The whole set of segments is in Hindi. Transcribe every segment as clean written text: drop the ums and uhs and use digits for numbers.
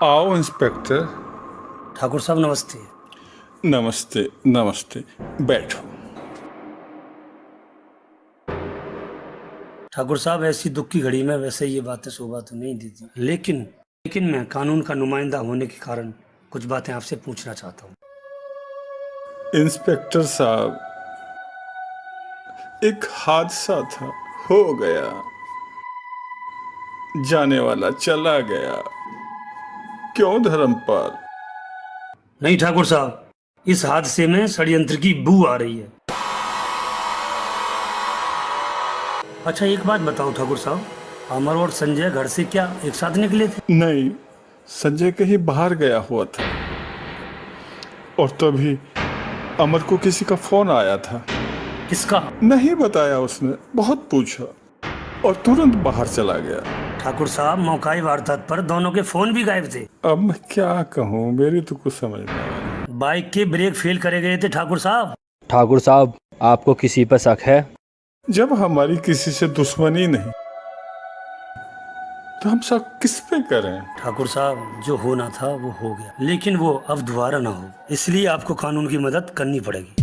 आओ इंस्पेक्टर। ठाकुर साहब नमस्ते। नमस्ते नमस्ते, बैठो। ठाकुर साहब ऐसी दुख की घड़ी में वैसे ये बातें शोभा तो नहीं देती, लेकिन मैं कानून का नुमाइंदा होने के कारण कुछ बातें आपसे पूछना चाहता हूँ। इंस्पेक्टर साहब, एक हादसा था, हो गया, जाने वाला चला गया। क्यों धर्मपाल? नहीं ठाकुर साहब, इस हादसे में षड्यंत्र की बू आ रही है। अच्छा एक बात बताओ ठाकुर साहब, अमर और संजय घर से क्या एक साथ निकले थे? नहीं, संजय कहीं बाहर गया हुआ था और तभी अमर को किसी का फोन आया था। किसका? नहीं बताया उसने, बहुत पूछा और तुरंत बाहर चला गया। ठाकुर साहब मौकाई वारदात पर दोनों के फोन भी गायब थे। अब मैं क्या कहूँ, मेरी तो कुछ समझ नहीं आ रहा। बाइक के ब्रेक फेल करे गए थे ठाकुर साहब। ठाकुर साहब, आपको किसी पर शक है? जब हमारी किसी से दुश्मनी नहीं तो हम शक किस पे करें? ठाकुर साहब जो होना था वो हो गया, लेकिन वो अब दोबारा ना हो, इसलिए आपको कानून की मदद करनी पड़ेगी।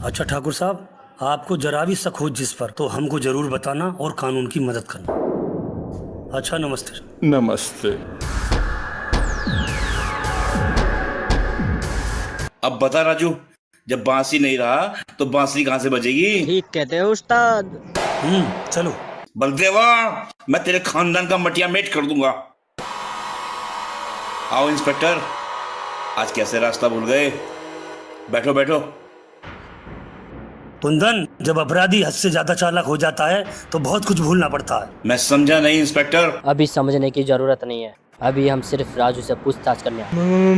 अच्छा ठाकुर साहब, आपको जरा भी शक हो जिस पर, तो हमको जरूर बताना और कानून की मदद करना। अच्छा नमस्ते। नमस्ते। अब बता राजू, जब बांसी नहीं रहा तो बांसुरी कहां से बजेगी? ठीक कहते हो उस्ताद। चलो। बलदेवा, मैं तेरे खानदान का मटिया मेट कर दूंगा। आओ इंस्पेक्टर, आज कैसे रास्ता भूल गए? बैठो बैठो। कुंदन, जब अपराधी हद से ज्यादा चालाक हो जाता है तो बहुत कुछ भूलना पड़ता है। मैं समझा नहीं इंस्पेक्टर। अभी समझने की जरूरत नहीं है, अभी हम सिर्फ राजू से पूछताछ करने आए।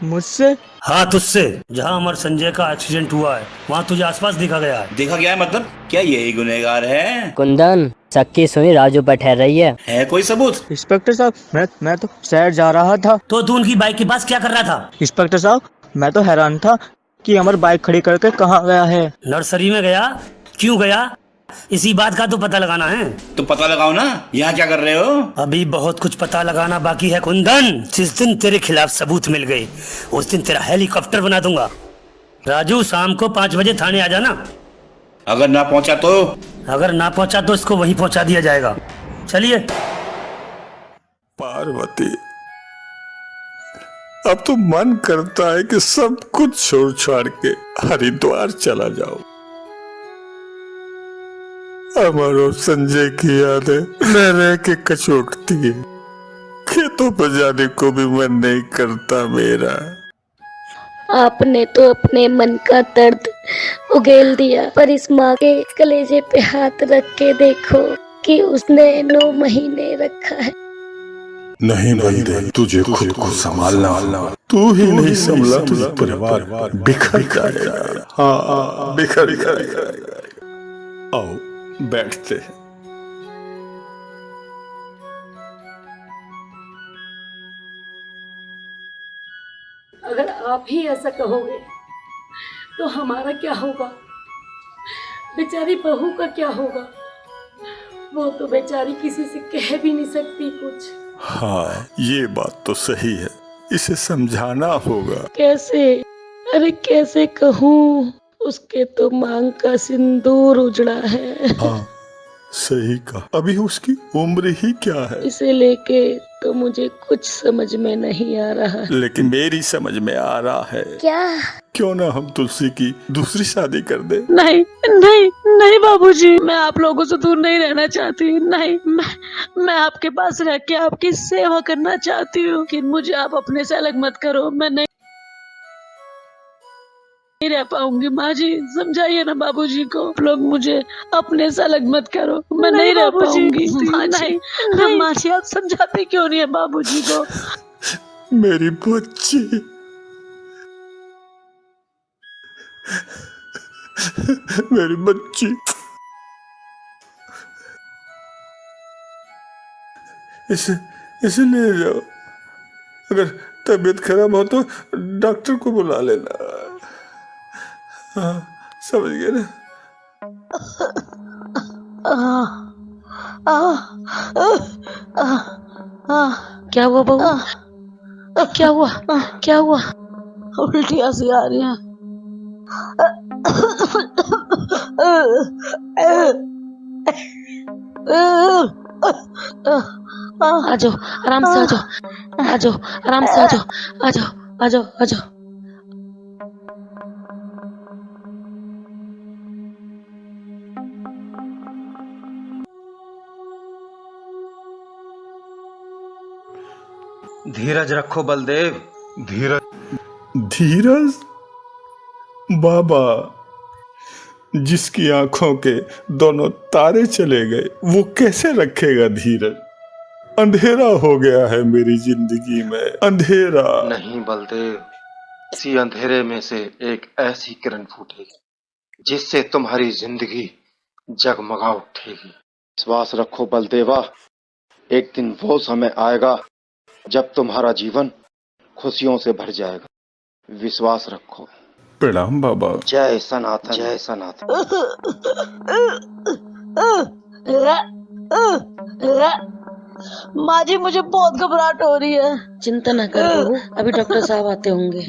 मुझसे हाँ तुझसे। जहाँ अमर संजय का एक्सीडेंट हुआ है वहाँ तुझे आसपास देखा गया है। देखा गया है मतलब? क्या यही गुनहगार है? कुंदन, शक्की सुई राजू पर ठहर रही है कोई सबूत? इंस्पेक्टर साहब, मैं तो शहर जा रहा था। तो तू उनकी बाइक के पास क्या कर रहा था? इंस्पेक्टर साहब, मैं तो हैरान था कि अमर बाइक खड़ी करके कहाँ गया है। नर्सरी में गया। क्यों गया, इसी बात का तो पता लगाना है। तो पता लगाओ ना, यहाँ क्या कर रहे हो? अभी बहुत कुछ पता लगाना बाकी है कुंदन। जिस दिन तेरे खिलाफ सबूत मिल गए उस दिन तेरा हेलीकॉप्टर बना दूंगा। राजू, शाम को 5 बजे थाने आ जाना। अगर ना पहुंचा तो? अगर ना पहुंचा तो इसको वहीं पहुंचा दिया जाएगा। चलिए। पार्वती, अब तो मन करता है कि सब कुछ छोड़ छाड़ के हरिद्वार चला जाओ। अमर और संजय की यादें रह रह के कचोटती है। खेतों पर जाने को भी मन नहीं करता मेरा। आपने तो अपने मन का दर्द उगेल दिया, पर इस माँ के कलेजे पे हाथ रख के देखो कि उसने 9 महीने रखा है। नहीं बंदे, तुझे खुद को संभालना। तू ही नहीं संभला तो परिवार बिखर जाएगा। हाँ, बिखर जाएगा। आओ बैठते हैं। अगर आप ही ऐसा कहोगे तो हमारा क्या होगा? बेचारी बहू का क्या होगा? वो तो बेचारी किसी से कह भी नहीं सकती कुछ। हाँ, ये बात तो सही है, इसे समझाना होगा। कैसे? अरे कैसे कहूँ? उसके तो मांग का सिंदूर उजड़ा है। हाँ, सही कहा। अभी उसकी उम्र ही क्या है? इसे लेके तो मुझे कुछ समझ में नहीं आ रहा। लेकिन मेरी समझ में आ रहा है। क्या? क्यों ना हम तुलसी की दूसरी शादी कर दे? नहीं नहीं नहीं बाबूजी, मैं आप लोगों से दूर नहीं रहना चाहती। नहीं, मैं आपके पास रह के आपकी सेवा करना चाहती हूँ, कि मुझे आप अपने से अलग मत करो। मैं नहीं रह पाऊंगी। माँ जी समझाइए ना बाबूजी को, आप लोग मुझे अपने से अलग मत करो। मैं नहीं रह पाऊंगी। माँ जी आप समझाते क्यों नहीं है बाबूजी को? मेरी बच्ची, मेरी बच्ची, इसे ले जाओ। अगर तबीयत खराब हो तो डॉक्टर को बुला लेना। हाँ, समझ गए ना? आ, आ, आ, आ, आ, क्या हुआ बहू? क्या हुआ? क्या हुआ? उल्टियाँ सी आ रही हैं। आ जाओ, आराम से आ जाओ, आ जाओ, आराम से आ जाओ, आ जाओ, आ जाओ, आ जाओ। धीरज रखो बलदेव। धीरज बाबा, जिसकी आंखों के दोनों तारे चले गए वो कैसे रखेगा धीरज? अंधेरा हो गया है मेरी जिंदगी में, अंधेरा। नहीं बलदेव, इसी अंधेरे में से एक ऐसी किरण फूटेगी जिससे तुम्हारी जिंदगी जगमगा उठेगी। विश्वास रखो बलदेवा, एक दिन वो समय आएगा जब तुम्हारा जीवन खुशियों से भर जाएगा। विश्वास रखो। प्रणाम बाबा। जय सनातन, जय सनातन। माँ जी, मुझे बहुत घबराहट हो रही है। चिंता न कर बहू, अभी डॉक्टर साहब आते होंगे।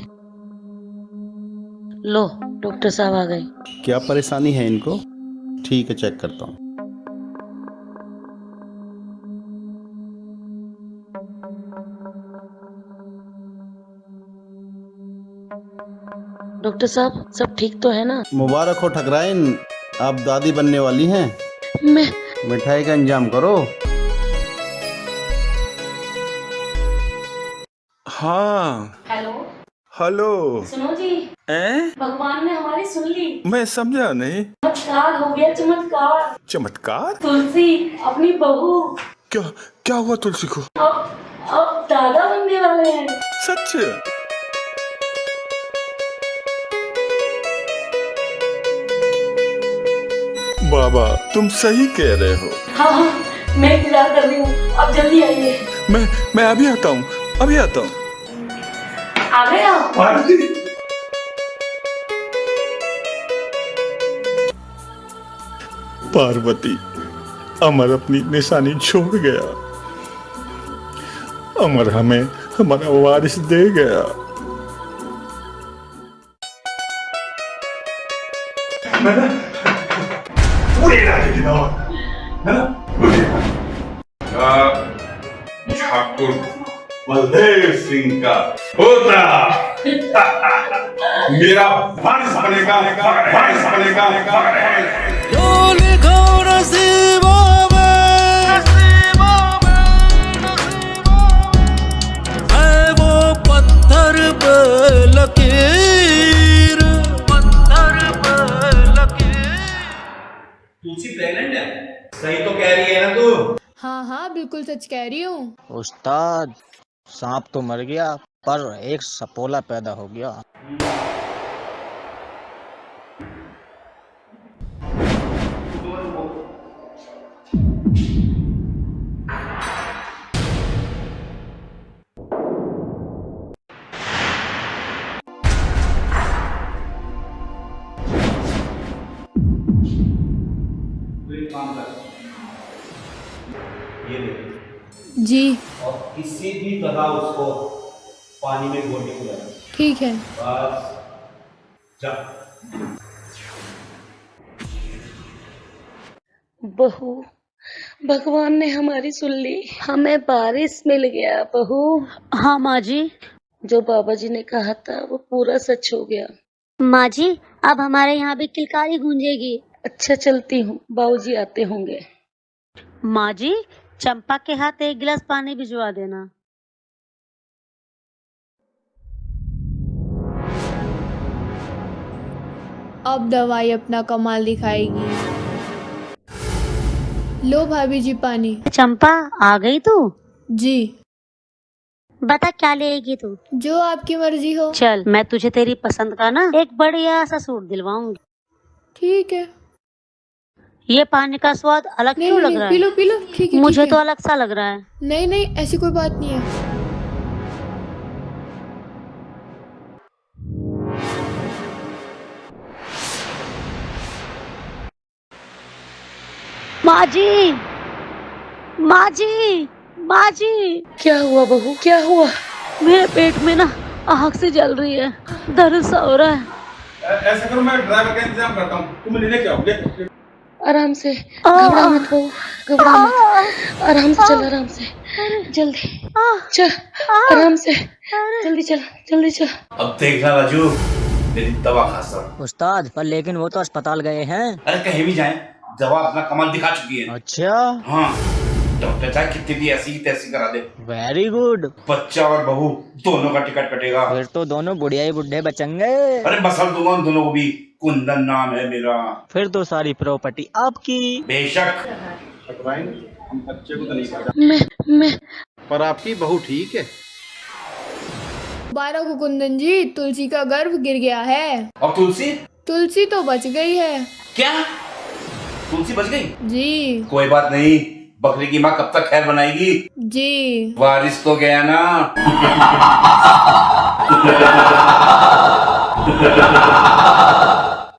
लो, डॉक्टर साहब आ गए। क्या परेशानी है इनको? ठीक है, चेक करता हूँ। डॉक्टर साहब, सब ठीक तो है ना? मुबारक हो ठकराइन, आप दादी बनने वाली हैं। मैं मिठाई का इंतजाम करो। हाँ हेलो, हेलो। सुनो जी, हैं? भगवान ने हमारी सुन ली। मैं समझा नहीं। चमत्कार हो गया, चमत्कार। चमत्कार? तुलसी अपनी बहू क्या क्या हुआ तुलसी को? अब दादा बनने वाले हैं। सच? बाबा, तुम सही कह रहे हो। हाँ हाँ, मैं इंतजार कर रही हूँ, अब जल्दी आइए। मैं अभी आता हूँ, अभी आता हूँ। आ गए आप? पार्वती, अमर अपनी निशानी छोड़ गया। अमर हमें हमारा वारिस दे गया। ठाकुर बलदेव सिंह का पोता मेरा वारिस बनेगा, वारिस बनेगा। तुलसी प्रेग्नेंट है? सही तो कह रही है ना तू? हाँ हाँ, बिल्कुल सच कह रही हूँ। उस्ताद, सांप तो मर गया पर एक सपोला पैदा हो गया। ये ले। जी। और किसी भी तरह उसको पानी में घोटने को लगा। ठीक है। बस जा। बहू, भगवान ने हमारी सुन ली, हमें वारिस मिल गया। बहू। हाँ माँ जी। जो बाबा जी ने कहा था वो पूरा सच हो गया। माँ जी, अब हमारे यहाँ भी किलकारी गूंजेगी। अच्छा, चलती हूँ, बाबूजी आते होंगे। माँ जी, चंपा के हाथ एक गिलास पानी भिजवा देना। अब दवाई अपना कमाल दिखाएगी। लो भाभी जी पानी। चंपा, आ गई तू? जी। बता क्या लेगी तू? जो आपकी मर्जी हो। चल, मैं तुझे तेरी पसंद का ना एक बढ़िया सा सूट दिलवाऊंगी। ठीक है। ये पानी का स्वाद अलग क्यों लग रहा है? P low P low. ठीक है। मुझे तो अलग सा लग रहा है। नहीं नहीं, ऐसी कोई बात नहीं है। माँ जी, माँ जी, माँ जी, क्या हुआ बहू, क्या हुआ? मेरे पेट में ना आग से जल रही है, दर्द सा हो रहा है। ऐसा करो, मैं ड्राइवर का इंतजाम करता हूँ, तुम लेने क्या आओगे? आराम से, घबरा मत बहू, घबरा मत, आराम से चल, आराम से, जल्दी चल, आराम से, जल्दी चल, जल्दी चल। अब देखना राजू, तेरी दवा खासा। उस्ताद, पर लेकिन वो तो अस्पताल गए हैं। अरे कहीं भी जाएं, दवा अपना कमाल दिखा चुकी है। अच्छा, हाँ, डॉक्टर चाहे कितनी भी ऐसी तैसी करा दे, वेरी गुड। बच्चा और बहू दोनों का टिकट कटेगा। फिर तो दोनों बुढ़िया ही बुढ़े बचेंगे। अरे बसल दूंगा उन दोनों को भी, कुंदन नाम है मेरा। फिर तो सारी प्रॉपर्टी आपकी। बेशक। हम बच्चे को तो नहीं पता, मैं पर आपकी बहू ठीक है। 12 को कुंदन जी, तुलसी का गर्भ गिर गया है। और तुलसी? तुलसी तो बच गई है। क्या तुलसी बच गई? जी कोई बात नहीं, बकरी की माँ कब तक खैर बनाएगी? जी। वारिस तो गया ना।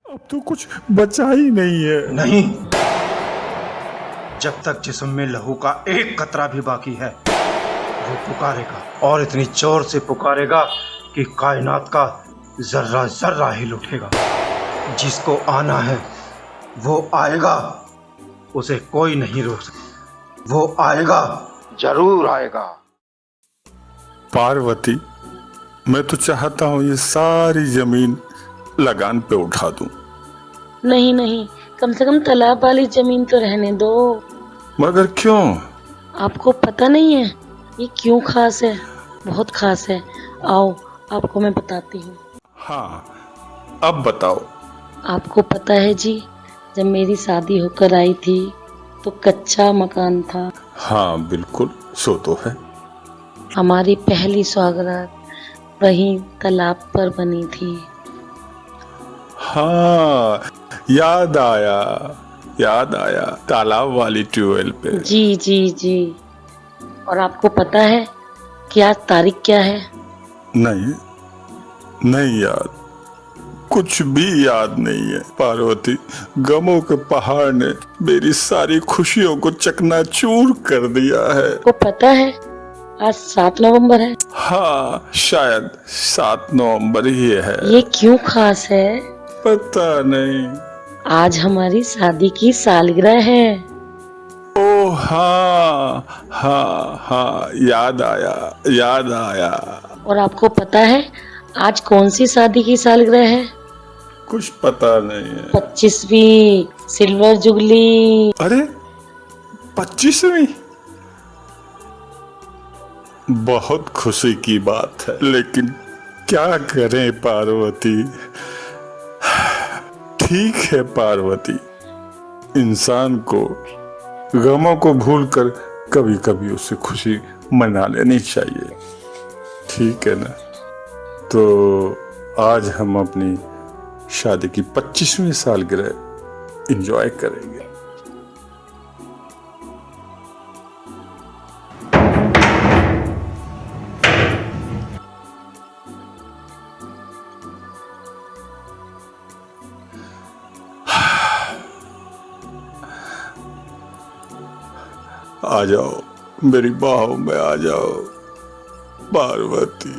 अब तो कुछ बचा ही नहीं है। नहीं, जब तक जिस्म में लहू का एक कतरा भी बाकी है वो पुकारेगा, और इतनी जोर से पुकारेगा कि कायनात का जर्रा जर्रा हिल उठेगा। जिसको आना है वो आएगा, उसे कोई नहीं रोक सकता। वो आएगा, जरूर आएगा। पार्वती, मैं तो चाहता हूँ ये सारी जमीन लगान पे उठा दूं। नहीं नहीं, कम से कम तालाब वाली जमीन तो रहने दो। मगर क्यों? आपको पता नहीं है ये क्यों खास है? बहुत खास है, आओ आपको मैं बताती हूँ। हाँ, अब बताओ। आपको पता है जी, जब मेरी शादी होकर आई थी तो कच्चा मकान था। हाँ बिल्कुल, सो तो है। हमारी पहली सौगात वहीं तालाब पर बनी थी। हाँ, याद आया, याद आया, तालाब वाली ट्यूबवेल पे। जी जी जी। और आपको पता है कि आज तारीख क्या है? नहीं, नहीं याद, कुछ भी याद नहीं है। पार्वती, गमों के पहाड़ ने मेरी सारी खुशियों को चकनाचूर कर दिया है। आपको पता है आज 7 नवंबर है? हाँ, शायद 7 नवंबर ही है। ये क्यों खास है? पता नहीं। आज हमारी शादी की सालगिरह है। ओ हाँ हाँ हाँ, याद आया, याद आया। और आपको पता है आज कौन सी शादी की सालगिरह है? कुछ पता नहीं है। 25वीं सिल्वर जुबली। अरे 25वीं? बहुत खुशी की बात है, लेकिन क्या करें पार्वती। ठीक है पार्वती, इंसान को गमों को भूलकर कभी कभी उससे खुशी मना लेनी चाहिए, ठीक है ना? तो आज हम अपनी शादी की 25वीं सालगिरह एंजॉय करेंगे। आ जाओ मेरी बाहों में, आ जाओ पार्वती।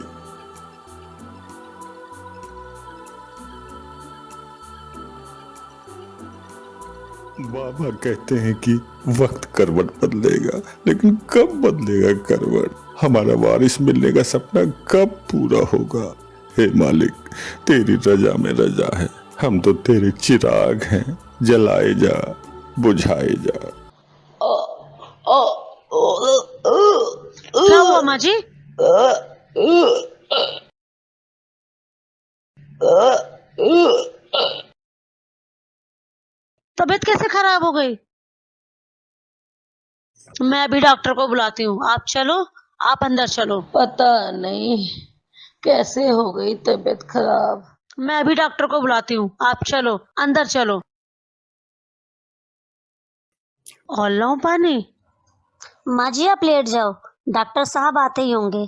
बाबा कहते हैं कि वक्त करवट बदलेगा, लेकिन कब बदलेगा करवट? हमारा वारिस मिलने का सपना कब पूरा होगा? हे मालिक, तेरी रजा में रजा है, हम तो तेरे चिराग हैं, जलाए जा, बुझाए जा। क्या हुआ माँ जी? तबीयत कैसे खराब हो गई? मैं अभी डॉक्टर को बुलाती हूँ, आप चलो, आप अंदर चलो। पता नहीं कैसे हो गई तबीयत खराब। मैं अभी डॉक्टर को बुलाती हूँ, आप चलो, अंदर चलो। और लो पानी। माँ जी आप लेट जाओ, डॉक्टर साहब आते ही होंगे।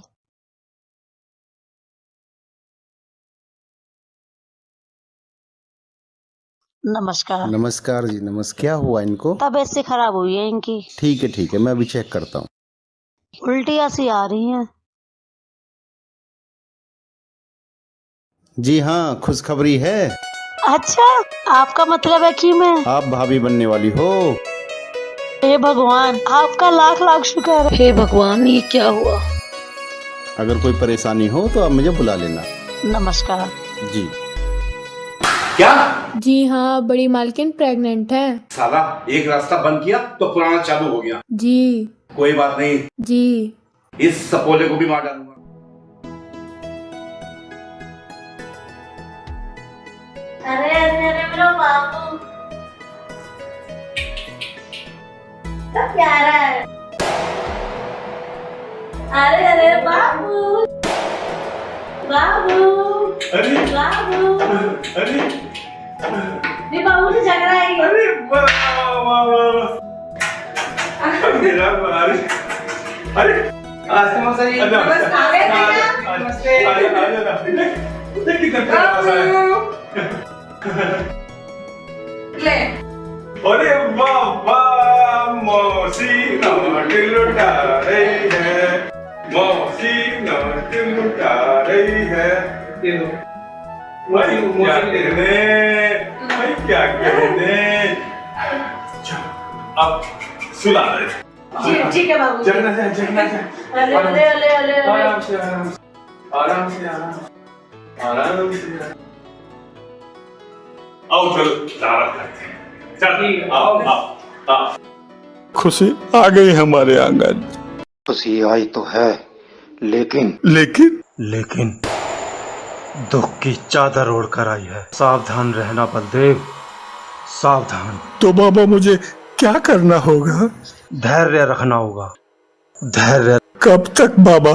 नमस्कार। नमस्कार जी, नमस्कार। क्या हुआ इनको? तबीयत से खराब हुई है इनकी। ठीक है, मैं अभी चेक करता हूँ। उल्टियाँ सी आ रही हैं। जी हाँ, खुशखबरी है। अच्छा, आपका मतलब है कि मैं। आप भाभी बनने वाली हो। हे भगवान, आपका लाख लाख शुक्र। हे भगवान, ये क्या हुआ? अगर कोई परेशानी हो तो आप मुझे बुला लेना। नमस्कार। जी। क्या? जी हाँ, बड़ी मालकिन प्रेग्नेंट है। साला एक रास्ता बंद किया तो पुराना चालू हो गया। जी। कोई बात नहीं, जी। इस सपोले को भी मार डालूंगा। अरे अरे अरे मेरा बाबू, क्या प्यारा है। अरे अरे बाबू, बाबू, अरे बाबू, अरे मेरे बाबू से झगड़ा है। अरे मेरा अरे अरे अरे बाबा मौसी नोट लुटा रही है, मौसी नोट लुटा रही है। भाई क्या कहने, भाई क्या कहने। अब सुला रहे थे। ठीक है बाबू। जगना जाए, जगना जाए। अले अले अले अले आराम से, आराम से, आराम से, आराम से। आओ चलो दावत करते हैं। चल आओ आओ। खुशी आ गई हमारे आंगन। खुशी आई तो है, लेकिन लेकिन दुख की चादर ओढ़कर आई है। सावधान रहना बलदेव, सावधान। तो बाबा मुझे क्या करना होगा? धैर्य रखना होगा, धैर्य। कब तक बाबा?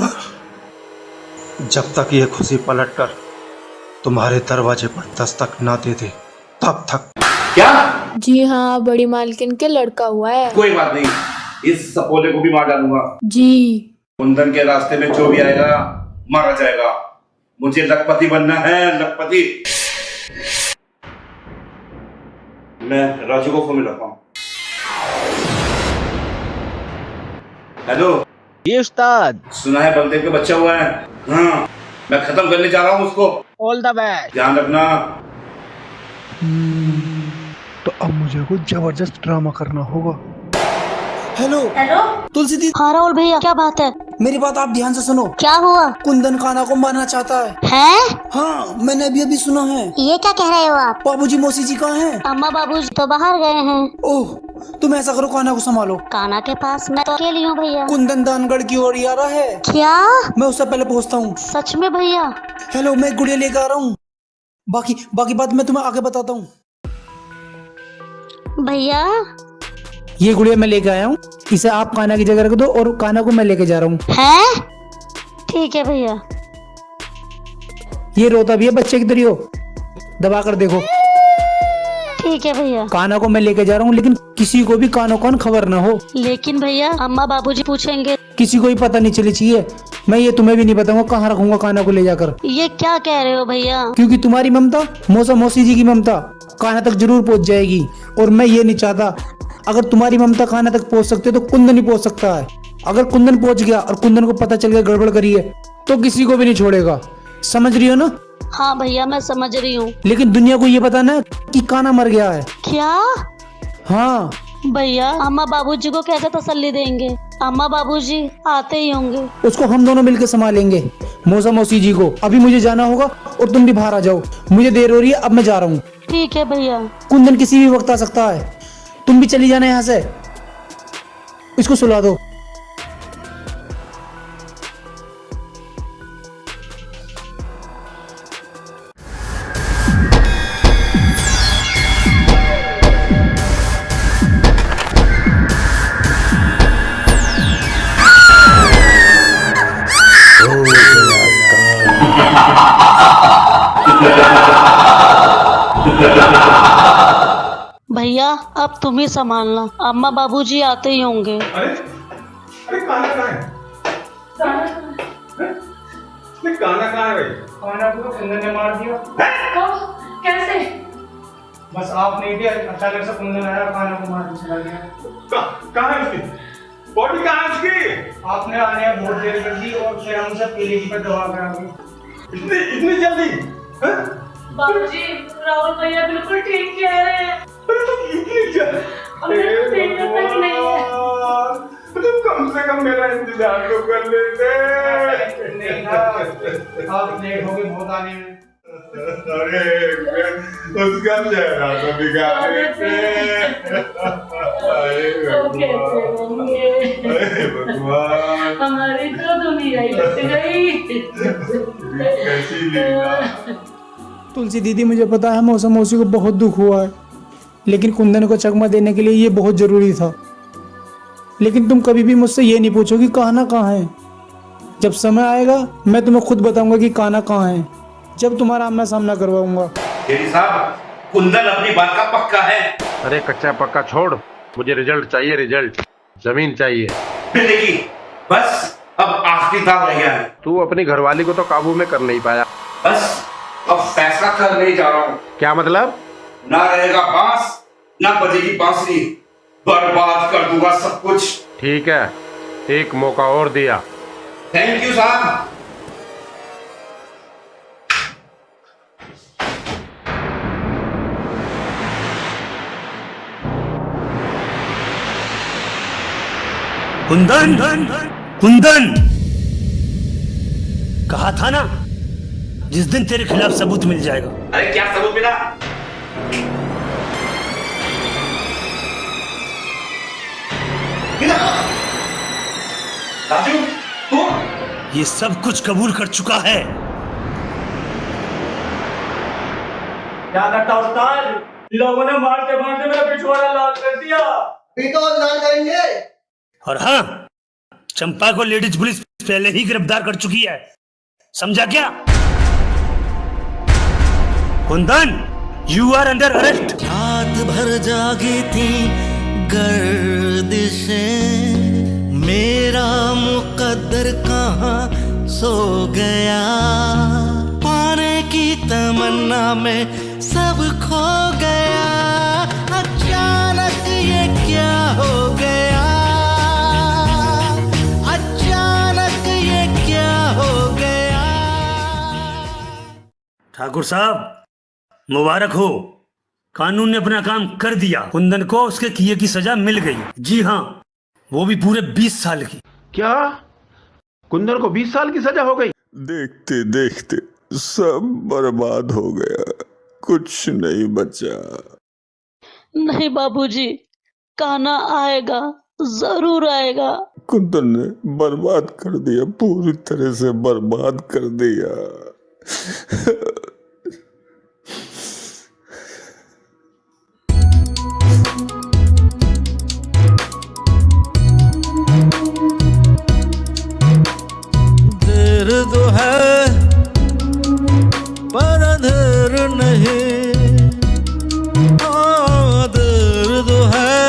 जब तक ये खुशी पलटकर तुम्हारे दरवाजे पर दस्तक ना दे दे तब तक। क्या? जी हाँ, बड़ी मालकिन के लड़का हुआ है। कोई बात नहीं, इस सपोले को भी मार डालूंगा। जी। कुंदन के रास्ते में जो भी आएगा मारा जाएगा। मुझे लखपति बनना है, लखपति। मैं राजू को फोन में रखा हूँ। हेलो जी उस्ताद। सुना है बलदेव का बच्चा हुआ है। हाँ, मैं खत्म करने जा रहा हूँ उसको। All the best. ध्यान रखना। तो अब मुझे कुछ जबरदस्त ड्रामा करना होगा। हेलो हेलो तुलसी दी। हाँ राहुल भैया, क्या बात है? मेरी बात आप ध्यान से सुनो। क्या हुआ? कुंदन कान्हा को मारना चाहता है। हैं? हाँ, मैंने अभी सुना है। ये क्या कह रहे हो आप? बाबूजी मौसी जी कहाँ हैं? अम्मा बाबूजी तो बाहर गए हैं। ओह, तुम ऐसा करो, कान्हा को संभालो। कान्हा के पास मैं तो अकेली हूँ भैया। कुंदन दानगढ़ की ओर आ रहा है। क्या? मैं उससे पहले पहुँचता हूँ। सच में भैया? हेलो, मैं गुड़िया लेकर आ रहा हूँ। बाकी बात मैं तुम्हें आगे बताता हूँ। भैया ये गुड़िया मैं लेके आया हूँ, इसे आप कान्हा की जगह रख दो और कान्हा को मैं लेके जा रहा हूँ। हैं? ठीक है भैया। ये रोता भी है बच्चे की तरह, दबा कर देखो। ठीक है भैया। कान्हा को मैं लेके जा रहा हूँ, लेकिन किसी को भी कानो कान खबर ना हो। लेकिन भैया अम्मा बाबूजी पूछेंगे। किसी को भी पता नहीं चली चाहिए। मैं ये तुम्हें भी नहीं बताऊंगा कहाँ रखूंगा कान्हा को ले जाकर। ये क्या कह रहे हो भैया? क्योंकि तुम्हारी ममता मौसी जी की ममता कान्हा तक जरूर पहुंच जाएगी, और मैं ये नहीं चाहता। अगर तुम्हारी ममता कान्हा तक पहुंच सकती है तो कुंदन ही पहुंच सकता है। अगर कुंदन पहुंच गया और कुंदन को पता चल गया गड़बड़ करी है तो किसी को भी नहीं छोड़ेगा। समझ रही हो ना? हाँ भैया, मैं समझ रही हूँ। लेकिन दुनिया को ये बताना है कि कान्हा मर गया है। क्या? हाँ भैया, अम्मा बाबूजी को कैसे तसल्ली देंगे? अम्मा बाबूजी आते ही होंगे। उसको हम दोनों मिलकर संभालेंगे, मौसी जी को। अभी मुझे जाना होगा और तुम भी बाहर आ जाओ, मुझे देर हो रही है, अब मैं जा रहा हूँ। ठीक है भैया। कुंदन किसी भी वक्त आ सकता है, तुम भी चली जाना यहाँ से। इसको सुला दो। भैया अब तुम ही संभालना, अम्मा बाबूजी आते ही होंगे। अरे अरे कान्हा कहाँ है? कान्हा कहाँ है भाई? कान्हा को कुंदन ने मार दिया। कैसे? बस आप नहीं थे, अचानक से कुंदन आया, कान्हा को मार के चला गया। कहाँ है उसकी? बॉडी कहाँ है उसकी? आपने आने बहुत देर कर दी और फिर हम सब पीने की पर दवा करा दी। इतनी जल्दी? बाबूजी, राहुल भैया बिल्कुल ठीक कह रहे हैं। अरे तो इतनी जल्दी? हमने तो देखा तक नहीं है। तुम कम से कम मेरा इंतजार तो कर लेते। नहीं ना, आप लेट हो गए बहुत आने में। अरे उसका चेहरा तो बिगाड़ देते। अरे भगवान, हमारी तो दुनिया ही लुट गई। कैसी लीला। तुलसी दीदी, मुझे पता है मौसा मौसी को बहुत दुख हुआ है, लेकिन कुंदन को चकमा देने के लिए ये बहुत जरूरी था। लेकिन तुम कभी भी मुझसे ये नहीं पूछोगी कान्हा कहाँ है। जब समय आएगा मैं तुम्हें खुद बताऊंगा कि कान्हा कहाँ है, जब तुम्हारा आमना सामना करवाऊंगा। जेडी साहब, कुंदन अपनी बात का पक्का है। अरे कच्चा पक्का छोड़, मुझे रिजल्ट चाहिए, रिजल्ट। जमीन चाहिए मिलेगी, बस अब आखिरी दाव रह गया है। तू अपनी घरवाली को तो काबू में कर नहीं पाया, बस अब फैसला करने जा रहा हूँ। क्या मतलब? ना रहेगा बांस, ना बजेगी बांसुरी, बर्बाद कर दूंगा सब कुछ। ठीक है, एक मौका और दिया। थैंक यू साहब। कुंदन, कुंदन, कहा था ना जिस दिन तेरे खिलाफ सबूत मिल जाएगा। अरे क्या सबूत मिला? राजू, तू? ये सब कुछ कबूल कर चुका है। क्या करता उस्ताद? लोगों ने मारते मारते मेरा पिछवाड़ा लाल कर दिया। भी तो बदनाम करेंगे। और हाँ, चंपा को लेडीज पुलिस पहले ही गिरफ्तार कर चुकी है, समझा क्या? Kundan, you are under arrest. रात भर जागी थी गर्दिशें, मेरा मुकद्दर कहाँ सो गया, पाने की तमन्ना में सब खो गया, अचानक ये क्या हो गया, अचानक ये क्या हो गया। ठाकुर साहब, मुबारक हो, कानून ने अपना काम कर दिया। कुंदन को उसके किए की सजा मिल गई। जी हाँ, वो भी पूरे 20 साल की। क्या? कुंदन को 20 साल की सजा हो गई? देखते देखते सब बर्बाद हो गया, कुछ नहीं बचा। नहीं बाबूजी, कान्हा आएगा, जरूर आएगा। कुंदन ने बर्बाद कर दिया, पूरी तरह से बर्बाद कर दिया। दर्द है पर अंधेर नहीं, हाँ दर्द है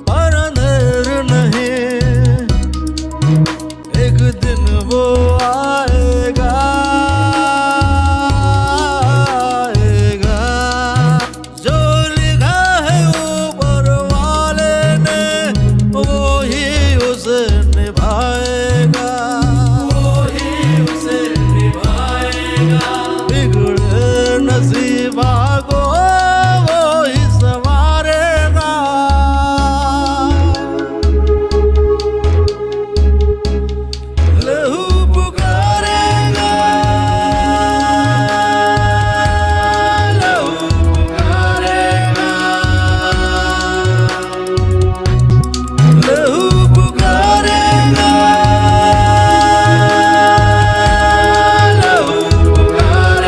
पर अंधेर नहीं, एक दिन वो आएगा, आएगा, जो लिखा है ऊपर वाले ने वो ही उसे निभाएगा, बिगड़े नसीबा को वो ही संवारेगा, लहू पुकारेगा, लहू पुकारेगा, लहू पुकारेगा, लहू पुकारेगा।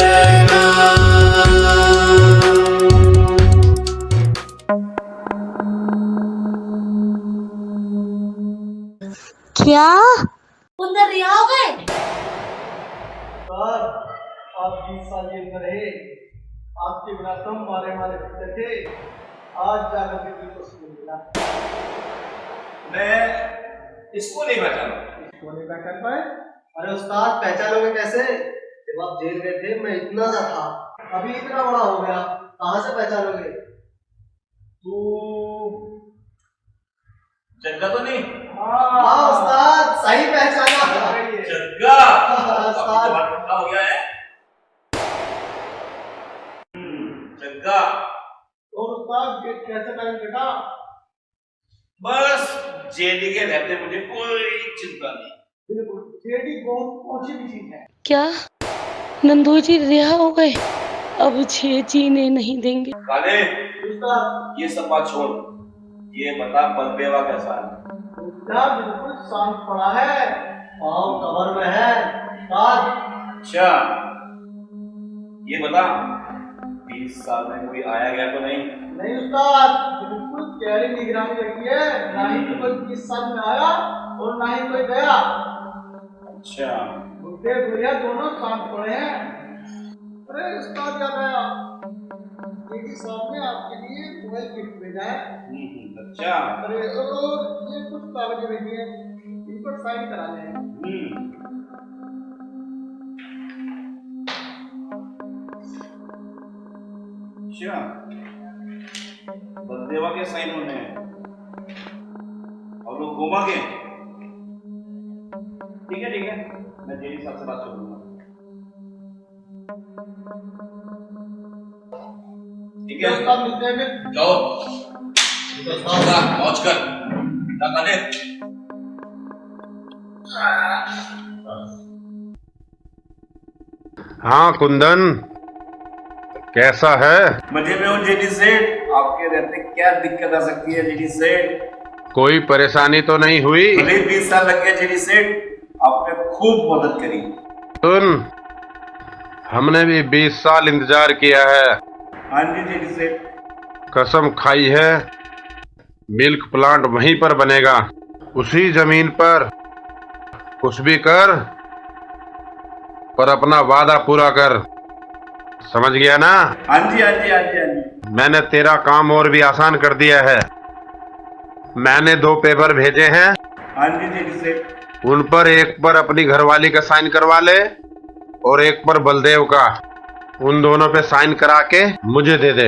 क्या? कुंदन रिहा हो गए? सर, आप 20 साल जेल में रहे, आपके बिना तुम मारे मारे फिरते थे, आज जाकर के दिल को सुकून मिला। मैं इसको नहीं पहचाना। इसको नहीं पहचान पाए? अरे उस्ताद, पहचानोगे कैसे? जब आप जेल गए थे मैं इतना सा था, अभी इतना बड़ा हो गया, कहाँ से पहचानोगे? तू जग्गा तो नहीं? हाँ उस्ताद, सही पहचाना। जग्गा उस्ताद बड़ा हो गया है। जग्गा और उस्ताद कैसे टाइम कटा? बस जेडी के रहते मुझे कोई चिंता नहीं। बिल्कुल, जेडी बहुत पहुंची भी चीज है। क्या नंदू जी रिहा हो गए? अब छे जीने नहीं देंगे। काले ये सब बात छोड़, ये बता बलदेवा कैसा है? उस्ताद बिल्कुल शांत पड़ा है, पाँव कमर में है उस्ताद। अच्छा ये बता 20 साल में कोई आया गया तो नहीं? नहीं उस्ताद, बिल्कुल गहरी निगरानी रखी है, ना ही तो कोई 20 साल में आया और ना ही कोई गया। अच्छा बुढ़े बुढ़िया दोनों शांत पड़े हैं। अरे उस्ताद याद आया, जेडी साहब ने आपके लिए मोबाइल गिफ्ट भेजा है। अच्छा अरे और ये कुछ कागज भेजी है, इन पर साइन कराने हैं। अच्छा बलदेवा के साइन होने हैं और लोग गोमा के। ठीक है मैं जेडी साहब से बात करूंगा। ठीक है उस्ताद मिलते हैं। जाओ मौज कर काले। हाँ कुंदन, कैसा है? मजे में हूँ जेडी सेठ। आपके रहते क्या दिक्कत आ सकती है जेडी सेठ? कोई परेशानी तो नहीं हुई? भले 20 साल लग गए जेडी सेठ, आपने खूब मदद करी। सुन, हमने भी 20 साल इंतजार किया है। हाँ जी जेडी सेठ। कसम खाई है, मिल्क प्लांट वहीं पर बनेगा, उसी जमीन पर। कुछ भी कर, पर अपना वादा पूरा कर, समझ गया ना? हाँ जी हाँ जी हाँ जी हाँ जी। मैंने तेरा काम और भी आसान कर दिया है। मैंने 2 पेपर भेजे हैं। हाँ जी जेडी सेठ। उन पर एक पर अपनी घरवाली का साइन करवा ले और एक पर बलदेव का। उन दोनों पे साइन करा के मुझे दे दे,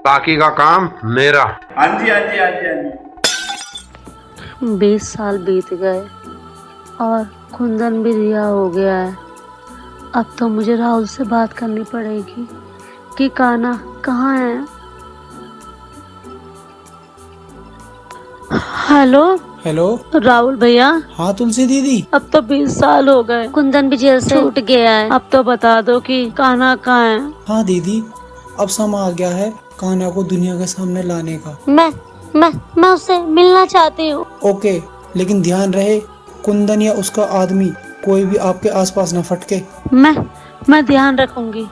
बाकी का काम मेरा। हाँ जी हाँ जी हाँ जी हाँ जी। 20 साल बीत गए और कुंदन भी रिहा हो गया है। अब तो मुझे राहुल से बात करनी पड़ेगी कि कान्हा कहाँ है। हेलो राहुल भैया। हाँ तुलसी दीदी। अब तो 20 साल हो गए, कुंदन भी जेल से छूट गया है। अब तो बता दो कि कान्हा कहाँ है। हाँ दीदी, अब समय आ गया है कान्हा को दुनिया के सामने लाने का। मैं उससे मिलना चाहती हूँ। ओके, लेकिन ध्यान रहे कुंदन या उसका आदमी कोई भी आपके आसपास न फटके। मैं ध्यान रखूंगी।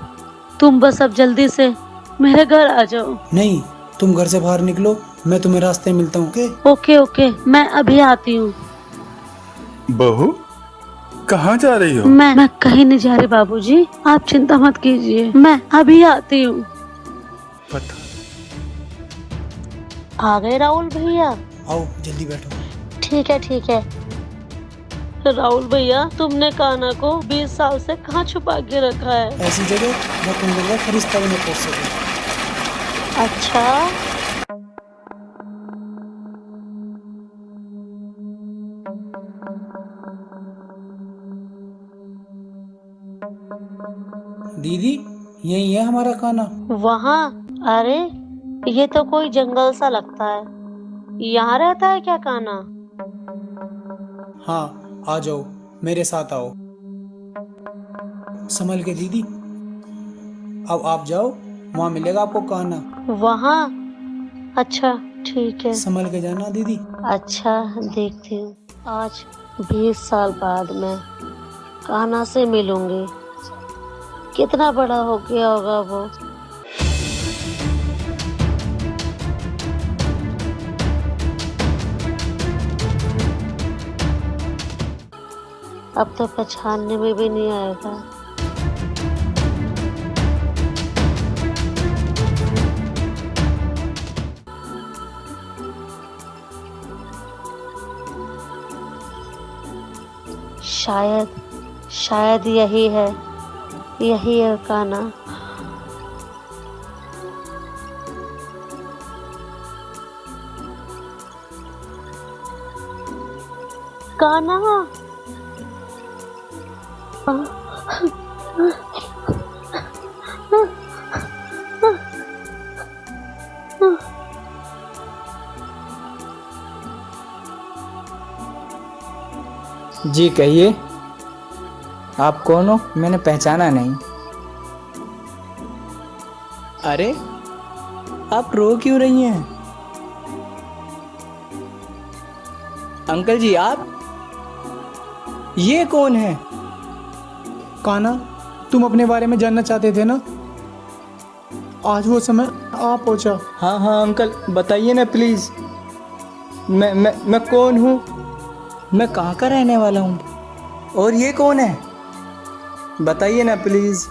तुम बस अब जल्दी से मेरे घर आ जाओ। नहीं, तुम घर से बाहर निकलो, मैं तुम्हें रास्ते मिलता हूँ। ओके, मैं अभी आती हूँ। बहू कहाँ जा रही हो? मैं कहीं नहीं जा रही बाबूजी, आप चिंता मत कीजिए, मैं अभी आती हूँ। पता आ गए राहुल भैया? आओ जल्दी बैठो। ठीक है। राहुल भैया, तुमने कान्हा को 20 साल से कहाँ छुपा के रखा है? ऐसी जगह मैं कुंदन का फरिश्ता भी नहीं पहुँच सके। अच्छा, दीदी यही है हमारा कान्हा। वहाँ? अरे ये तो कोई जंगल सा लगता है। यहाँ रहता है क्या कान्हा? हाँ आ जाओ, मेरे साथ आओ। संभल के दीदी, अब आप जाओ, वहाँ मिलेगा आपको कान्हा। वहाँ? अच्छा ठीक है। संभल के जाना दीदी। अच्छा देखती हूँ, आज 20 साल बाद मैं कान्हा से मिलूंगी। कितना बड़ा हो गया होगा वो। अब तो पहचानने में भी नहीं आएगा। शायद यही है कान्हा। कान्हा। जी कहिए, आप कौन हो? मैंने पहचाना नहीं। अरे आप रो क्यों रही हैं? अंकल जी आप, ये कौन है? कान्हा, तुम अपने बारे में जानना चाहते थे ना? आज वो समय आ पहुंचा। हाँ हाँ अंकल, बताइए ना प्लीज। मैं कौन हूँ? मैं कहाँ का रहने वाला हूँ? और ये कौन है? बताइए ना प्लीज।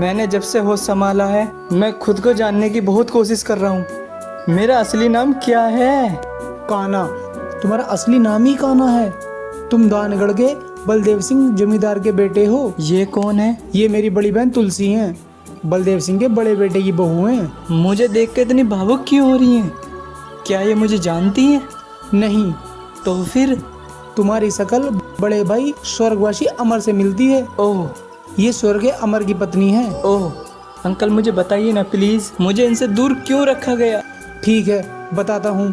मैंने जब से होश संभाला है, मैं खुद को जानने की बहुत कोशिश कर रहा हूँ। मेरा असली नाम क्या है? कान्हा, तुम्हारा असली नाम ही कान्हा है। तुम दानगढ़ के बलदेव सिंह जमींदार के बेटे हो। ये कौन है? ये मेरी बड़ी बहन तुलसी हैं, बलदेव सिंह के बड़े बेटे की बहू हैं। मुझे देख के इतनी भावुक क्यों हो रही हैं? क्या ये मुझे जानती हैं? नहीं। तो फिर? तुम्हारी शकल बड़े भाई स्वर्गवासी अमर से मिलती है। ओह, ये स्वर्ग अमर की पत्नी है। ओह अंकल, मुझे बताइए ना प्लीज, मुझे इनसे दूर क्यों रखा गया? ठीक है, बताता हूँ।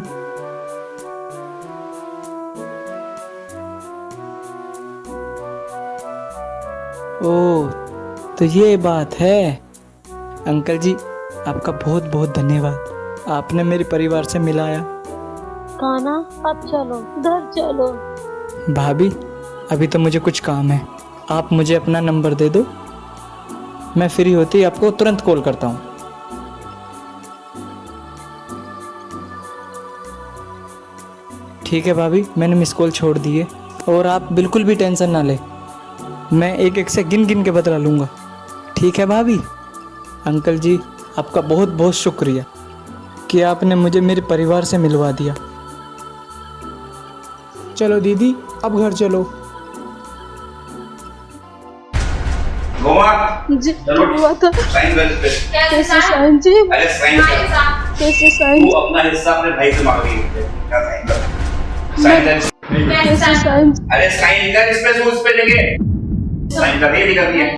ओह, तो ये बात है। अंकल जी, आपका बहुत बहुत धन्यवाद। आपने मेरे परिवार से मिलाया। कान्हा, अब चलो, घर चलो। भाभी, अभी तो मुझे कुछ काम है। आप मुझे अपना नंबर दे दो, मैं फ्री होती आपको तुरंत कॉल करता हूँ। ठीक है भाभी, मैंने मिस कॉल छोड़ दी है। और आप बिल्कुल भी टेंशन ना ले, मैं एक एक से गिन गिन के बदला लूँगा। ठीक है भाभी? अंकल जी, आपका बहुत बहुत शुक्रिया कि आपने मुझे मेरे परिवार से मिलवा दिया। चलो दीदी, अब घर चलो। जी, हुआ था। साइन कर इस पे। कैसे साइन जी? अरे साइन कर। कैसे साइन? तू अपना हिस्सा अपने भाई से मांग रही है। क्या साइन कर? साइन कर। कैसे साइन? अरे साइन कर इस पे, तू उस पे लेके साइन कर रही है, नहीं करती है?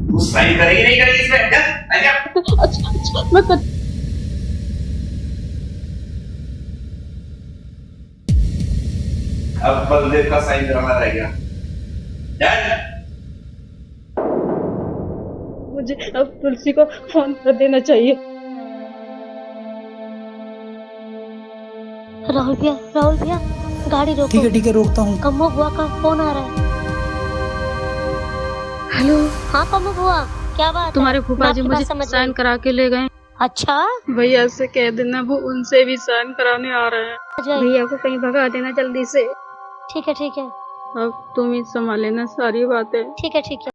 तू साइन करेगी नहीं करेगी इस पे? क्या? अच्छा, मैं कर... अब बलदेव का साइन कराना रह गया। डन। मुझे अब तुलसी को फोन कर देना चाहिए। राहुल भैया, गाड़ी रोको। ठीक है, रोकता हूँ। कम्मो बुआ का फोन आ रहा है। हेलो। हाँ कम्मो बुआ, क्या बात? तुम्हारे फूफा जी मुझे साइन करा के ले गए। अच्छा, भैया से कह देना, वो उनसे भी साइन कराने आ रहे हैं। भैया को कहीं भगा देना जल्दी से। ठीक है। अब तुम ही संभाल लेना सारी बातें। ठीक है।